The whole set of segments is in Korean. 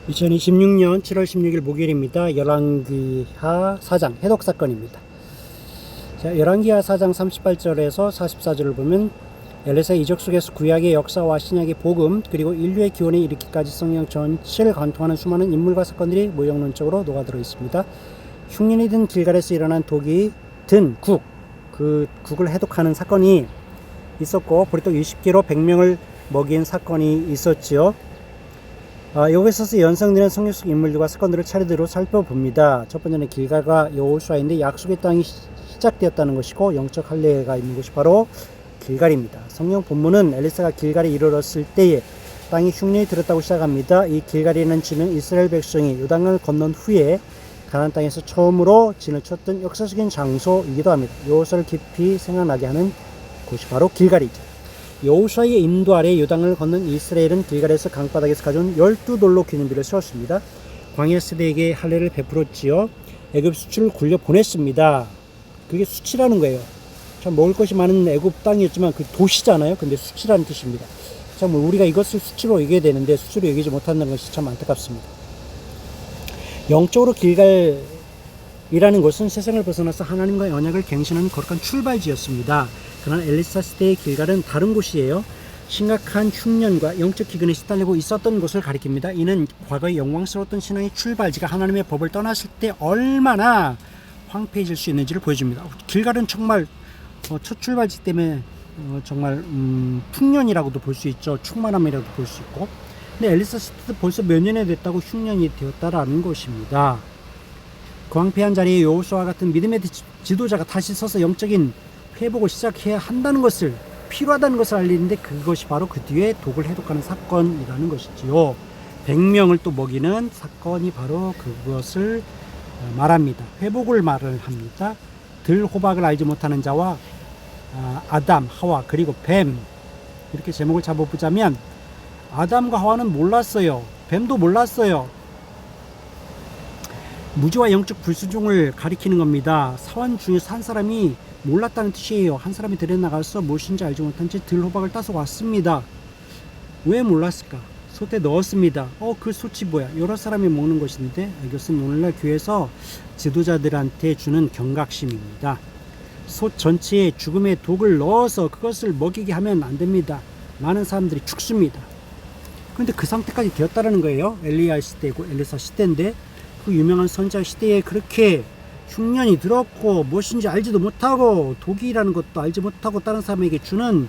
2026년 7월 16일 목요일입니다. 열왕기하 4장 해독 사건입니다. 자, 열왕기하 4장 38절에서 44절을 보면 엘리사의 이적 속에서 구약의 역사와 신약의 복음 그리고 인류의 기원에 이르기까지 성경 전체를 관통하는 수많은 인물과 사건들이 모형론적으로 녹아들어 있습니다. 흉년이 든 길갈에서 일어난 독이 든 국, 그 국을 해독하는 사건이 있었고 보리떡 20개로 100명을 먹인 사건이 있었지요. 여기서 연상되는 성경 속 인물들과 사건들을 차례대로 살펴봅니다. 첫 번째는 길갈과 여호수아인데 약속의 땅이 시작되었다는 것이고 영적 할례가 있는 곳이 바로 길갈입니다. 성경 본문은 엘리사가 길갈에 이르렀을 때에 땅이 흉년이 들었다고 시작합니다. 이 길갈이라는 지는 이스라엘 백성이 요단강을 건넌 후에 가나안 땅에서 처음으로 진을 쳤던 역사적인 장소이기도 합니다. 여호수아를 깊이 생각나게 하는 곳이 바로 길갈이죠. 여호수아의 인도 아래 요단강을 건넌 이스라엘은 길갈에서 강바닥에서 가져온 12돌로 기념비를 세웠습니다. 광야 세대에게 할례를 베풀었지요. 애굽 수출을 굴려 보냈습니다. 그게 수치라는 거예요. 참 먹을 것이 많은 애굽 땅이었지만 그 도시잖아요. 근데 수치라는 뜻입니다. 참 우리가 이것을 수치로 얘기해야 되는데 수치로 얘기하지 못한다는 것이 참 안타깝습니다. 영적으로 길갈이라는 곳은 세상을 벗어나서 하나님과의 언약을 갱신하는 거룩한 출발지였습니다. 그러나 엘리사 시대의 길갈은 다른 곳이에요. 심각한 흉년과 영적 기근에 시달리고 있었던 곳을 가리킵니다. 이는 과거의 영광스러웠던 신앙의 출발지가 하나님의 법을 떠났을 때 얼마나 황폐해질 수 있는지를 보여줍니다. 길갈은 정말 첫 출발지 때문에 정말 풍년이라고도 볼 수 있죠. 충만함이라고도 볼 수 있고. 근데 엘리사 시대도 벌써 몇 년이 됐다고 흉년이 되었다라는 것입니다. 그 황폐한 자리에 여호수아와 같은 믿음의 지도자가 다시 서서 영적인 회복을 시작해야 한다는 것을 필요하다는 것을 알리는데 그것이 바로 그 뒤에 독을 해독하는 사건이라는 것이지요. 100명을 또 먹이는 사건이 바로 그것을 말합니다. 회복을 말을 합니다. 들호박을 알지 못하는 자와 아담, 하와 그리고 뱀 이렇게 제목을 잡아보자면 아담과 하와는 몰랐어요. 뱀도 몰랐어요. 무지와 영적 불순종을 가리키는 겁니다. 사원 중에서 한 사람이 몰랐다는 뜻이에요. 한 사람이 들여나가서 무엇인지 알지 못한 채 들호박을 따서 왔습니다. 왜 몰랐을까? 솥에 넣었습니다. 그 솥이 뭐야? 여러 사람이 먹는 것인데 이것은 오늘날 교회에서 지도자들한테 주는 경각심입니다. 솥 전체에 죽음의 독을 넣어서 그것을 먹이게 하면 안 됩니다. 많은 사람들이 죽습니다. 그런데 그 상태까지 되었다는 거예요. 엘리야 시대고 엘리사 시대인데 그 유명한 선지자 시대에 그렇게 흉년이 들었고 무엇인지 알지도 못하고 독이라는 것도 알지 못하고 다른 사람에게 주는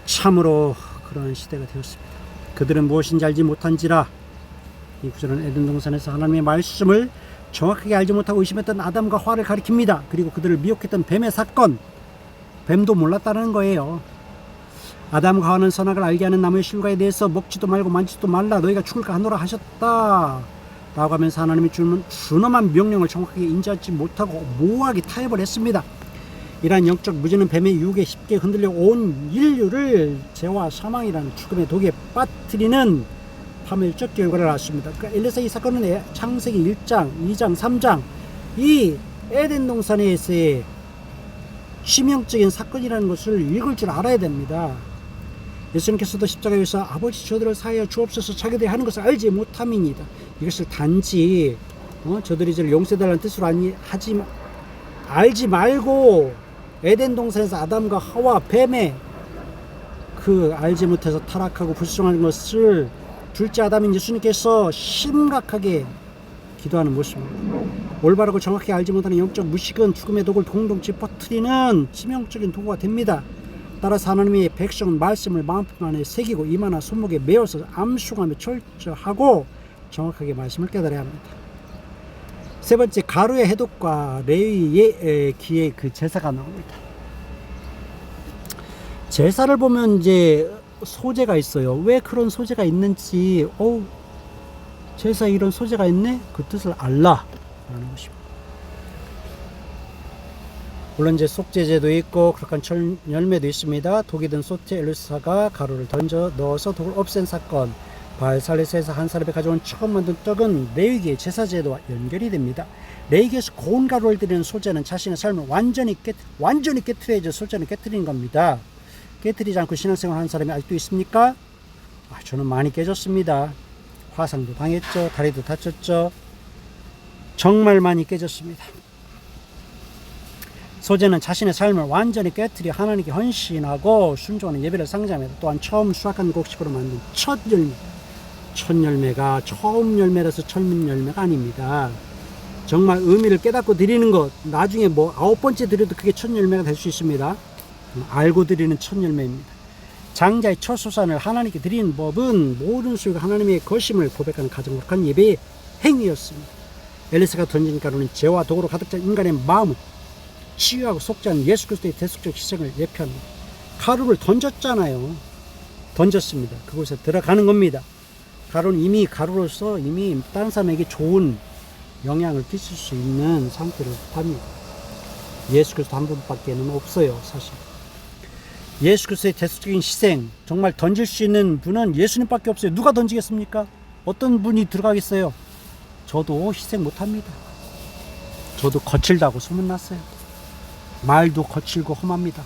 참으로 그런 시대가 되었습니다. 그들은 무엇인지 알지 못한지라. 이 구절은 에덴 동산에서 하나님의 말씀을 정확하게 알지 못하고 의심했던 아담과 하와를 가리킵니다. 그리고 그들을 미혹했던 뱀의 사건, 뱀도 몰랐다는 거예요. 아담과 하와는 선악을 알게 하는 나무의 실과에 대해서 먹지도 말고 만지지도 말라 너희가 죽을까 하노라 하셨다 라고 하면서 하나님이 준엄한 명령을 정확하게 인지하지 못하고 모호하게 타협을 했습니다. 이러한 영적 무지는 뱀의 유혹에 쉽게 흔들려 온 인류를 죄와 사망이라는 죽음의 독에 빠뜨리는 파멸적 결과를 낳았습니다. 그러니까 엘리사 이 사건은 창세기 1장, 2장, 3장 이 에덴 동산에서의 치명적인 사건이라는 것을 읽을 줄 알아야 됩니다. 예수님께서도 십자가에서 아버지 저들을 사하여 주옵소서 자기들이 하는 것을 알지 못함이니이다. 이것을 단지 저들이 저를 용서해달라는 뜻으로 알지 말고 에덴 동산에서 아담과 하와 뱀의 그 알지 못해서 타락하고 불순종하는 것을 둘째 아담인 예수님께서 심각하게 기도하는 모습입니다. 올바르고 정확히 알지 못하는 영적 무식은 죽음의 독을 동동 짚어트리는 치명적인 도구가 됩니다. 따라서 하나님의 백성은 말씀을 마음품 안에 새기고 입 안에 손목에 메어서 암송하며 철저하고 정확하게 말씀을 깨달아야 합니다. 세 번째, 가루의 해독과 레위의 기의 그 제사가 나옵니다. 제사를 보면 이제 소재가 있어요. 왜 그런 소재가 있는지, 제사에 이런 소재가 있네? 그 뜻을 알라 라는 것입니다. 물론 이제 속죄제도 있고 그렇게 열매도 있습니다. 독이 든 솥에 엘리사가 가루를 던져 넣어서 독을 없앤 사건, 바알살레스에서 한 사람이 가져온 처음 만든 떡은 레위기의 제사제도와 연결이 됩니다. 레위기에서 고운 가루를 들이는 소재는 자신의 삶을 완전히 깨트려야지 소재는 깨트리는 겁니다. 깨트리지 않고 신앙생활 하는 사람이 아직도 있습니까? 저는 많이 깨졌습니다. 화상도 당했죠. 다리도 다쳤죠. 정말 많이 깨졌습니다. 소재는 자신의 삶을 완전히 깨뜨려 하나님께 헌신하고 순종하는 예배를 상징합니다. 또한 처음 수확한 곡식으로 만든 첫 열매. 첫 열매가 처음 열매라서 첫 열매가 아닙니다. 정말 의미를 깨닫고 드리는 것, 나중에 뭐 9번째 드려도 그게 첫 열매가 될 수 있습니다. 알고 드리는 첫 열매입니다. 장자의 첫 소산을 하나님께 드리는 법은 모든 수요가 하나님의 것임을 고백하는 가장 거룩한 예배의 행위였습니다. 엘리사가 던진 가루는 죄와 도구로 가득 찬 인간의 마음을 치유하고 속죄하는 예수 그리스도의 대속적 희생을 예표합니다. 가루를 던졌잖아요. 던졌습니다. 그곳에 들어가는 겁니다. 가루는 이미 가루로서 이미 다른 사람에게 좋은 영향을 끼칠 수 있는 상태를 합니다. 예수 그리스도 한 분밖에는 없어요, 사실. 예수 그리스도의 대속적인 희생, 정말 던질 수 있는 분은 예수님밖에 없어요. 누가 던지겠습니까? 어떤 분이 들어가겠어요? 저도 희생 못합니다. 저도 거칠다고 소문났어요. 말도 거칠고 험합니다.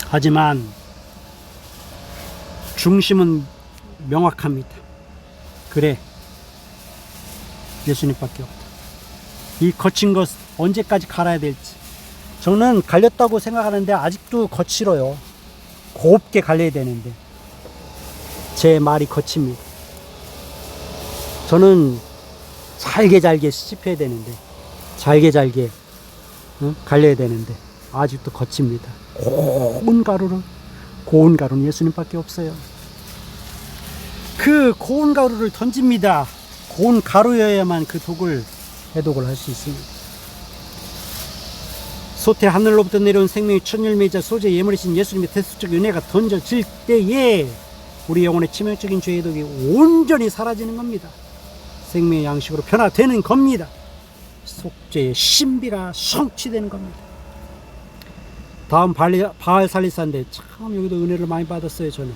하지만 중심은 명확합니다. 그래, 예수님밖에 없다. 이 거친 것 언제까지 갈아야 될지. 저는 갈렸다고 생각하는데 아직도 거칠어요. 곱게 갈려야 되는데 제 말이 거칩니다. 저는 잘게 씹혀야 되는데 잘게 갈려야 되는데 아직도 거칩니다. 고운 가루는 예수님밖에 없어요. 그 고운 가루를 던집니다. 고운 가루여야만 그 해독을 할 수 있습니다. 솥에 하늘로부터 내려온 생명의 첫 열매이자 소재 예물이신 예수님의 대속적 은혜가 던져질 때에 우리 영혼의 치명적인 죄의 독이 온전히 사라지는 겁니다. 생명의 양식으로 변화되는 겁니다. 속죄의 신비가 성취되는 겁니다. 다음 바알살리사인데 참 여기도 은혜를 많이 받았어요. 저는.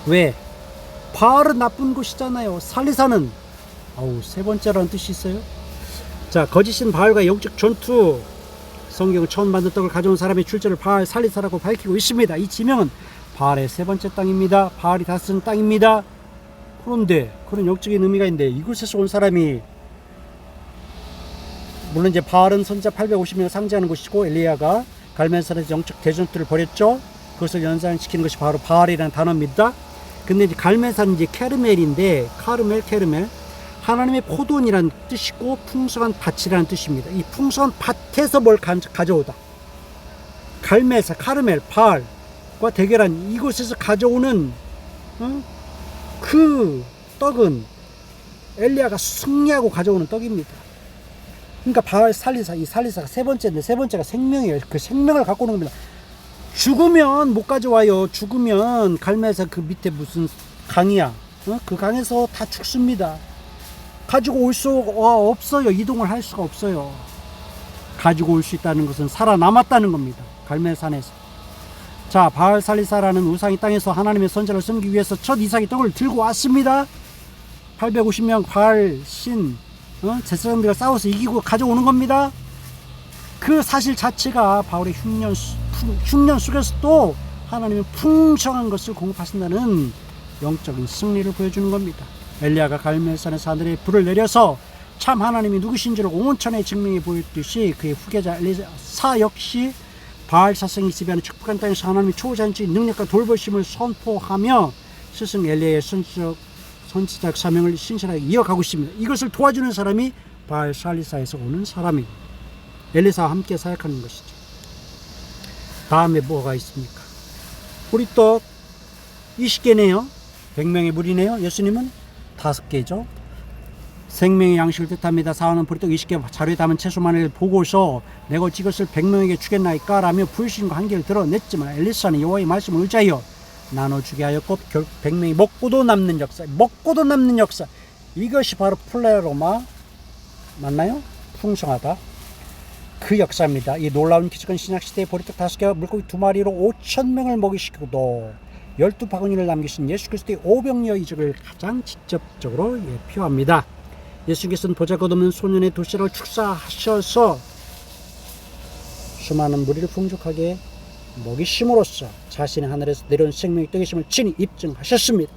왜? 바알은 나쁜 곳이잖아요. 살리사는 세 번째라는 뜻이 있어요. 자, 거짓인 바알과 영적 전투. 성경은 처음 만든 떡을 가져온 사람의 출처를 바알살리사라고 밝히고 있습니다. 이 지명은 바알의 세 번째 땅입니다. 바알이 다스린 땅입니다. 그런데 그런 영적인 의미가 있는데 이곳에서 온 사람이, 물론 이제 바알은 선지자 850명을 상징하는 곳이고 엘리야가 갈멜산에서 영적 대전투를 벌였죠. 그것을 연상시키는 것이 바로 바알이라는 단어입니다. 근데 이제 갈멜산은 이제 케르멜인데, 케르멜 하나님의 포도원이라는 뜻이고 풍성한 밭이라는 뜻입니다. 이 풍성한 밭에서 뭘 가져오다. 갈멜산, 카르멜, 바알과 대결한 이곳에서 가져오는 그 떡은 엘리야가 승리하고 가져오는 떡입니다. 그러니까 바알살리사, 이 살리사가 세 번째인데 세 번째가 생명이에요. 그 생명을 갖고 오는 겁니다. 죽으면 못 가져와요. 죽으면 갈멜산 그 밑에 무슨 강이야. 그 강에서 다 죽습니다. 가지고 올 수 없어요. 이동을 할 수가 없어요. 가지고 올 수 있다는 것은 살아남았다는 겁니다. 갈멜산에서. 자, 바알살리사라는 우상이 땅에서 하나님의 선자를 섬기기 위해서 첫 이삭의 떡을 들고 왔습니다. 850명 바알 신 제사장들과 싸워서 이기고 가져오는 겁니다. 그 사실 자체가 바울의 흉년 속에서도 하나님의 풍성한 것을 공급하신다는 영적인 승리를 보여주는 겁니다. 엘리야가 갈멜산에서 하늘에 불을 내려서 참 하나님이 누구신지를 온천에 증명해 보였듯이 그의 후계자 엘리사 역시 바알 사성이 지배하는 축복한 땅에서 하나님의 초자연적인 능력과 돌보심을 선포하며 스승 엘리야의 선지자적 사명을 신실하게 이어가고 있습니다. 이것을 도와주는 사람이 바알살리사에서 오는 사람입니다. 엘리사와 함께 사역하는 것이죠. 다음에 뭐가 있습니까? 보리떡 20개네요. 100명의 무리네요. 예수님은 5개죠. 생명의 양식을 뜻합니다. 사원은 보리떡 20개 자루에 담은 채소만을 보고서 내가 이것을 100명에게 주겠나이까 라며 불신과 한계를 드러냈지만 엘리사는 여호와의 말씀을 의지하여 나눠주게 하였고 결국 100명이 먹고도 남는 역사, 이것이 바로 플레로마 맞나요? 풍성하다, 그 역사입니다. 이 놀라운 기적은 신약시대의 보리떡 5개와 물고기 2마리로 5,000명을 먹이시고도 12바구니를 남기신 예수 그리스도의 오병이어 이적을 가장 직접적으로 예표합니다. 예수께서는 보잘것없는 소년의 도시락을 축사하셔서 수많은 무리를 풍족하게 먹이심으로써 자신의 하늘에서 내려온 생명의 떡이심을 친히 입증하셨습니다.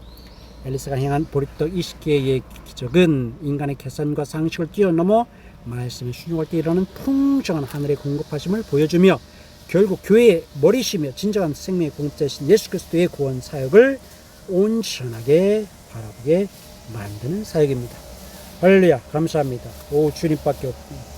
엘리사가 행한 보리떡 20개의 기적은 인간의 계산과 상식을 뛰어넘어 말씀에 순종할 때 이르는 풍성한 하늘의 공급하심을 보여주며 결국 교회의 머리시며 진정한 생명의 공급자이신 예수 그리스도의 구원 사역을 온전하게 바라보게 만드는 사역입니다. 할렐루야, 감사합니다. 오, 주님밖에 없습니다.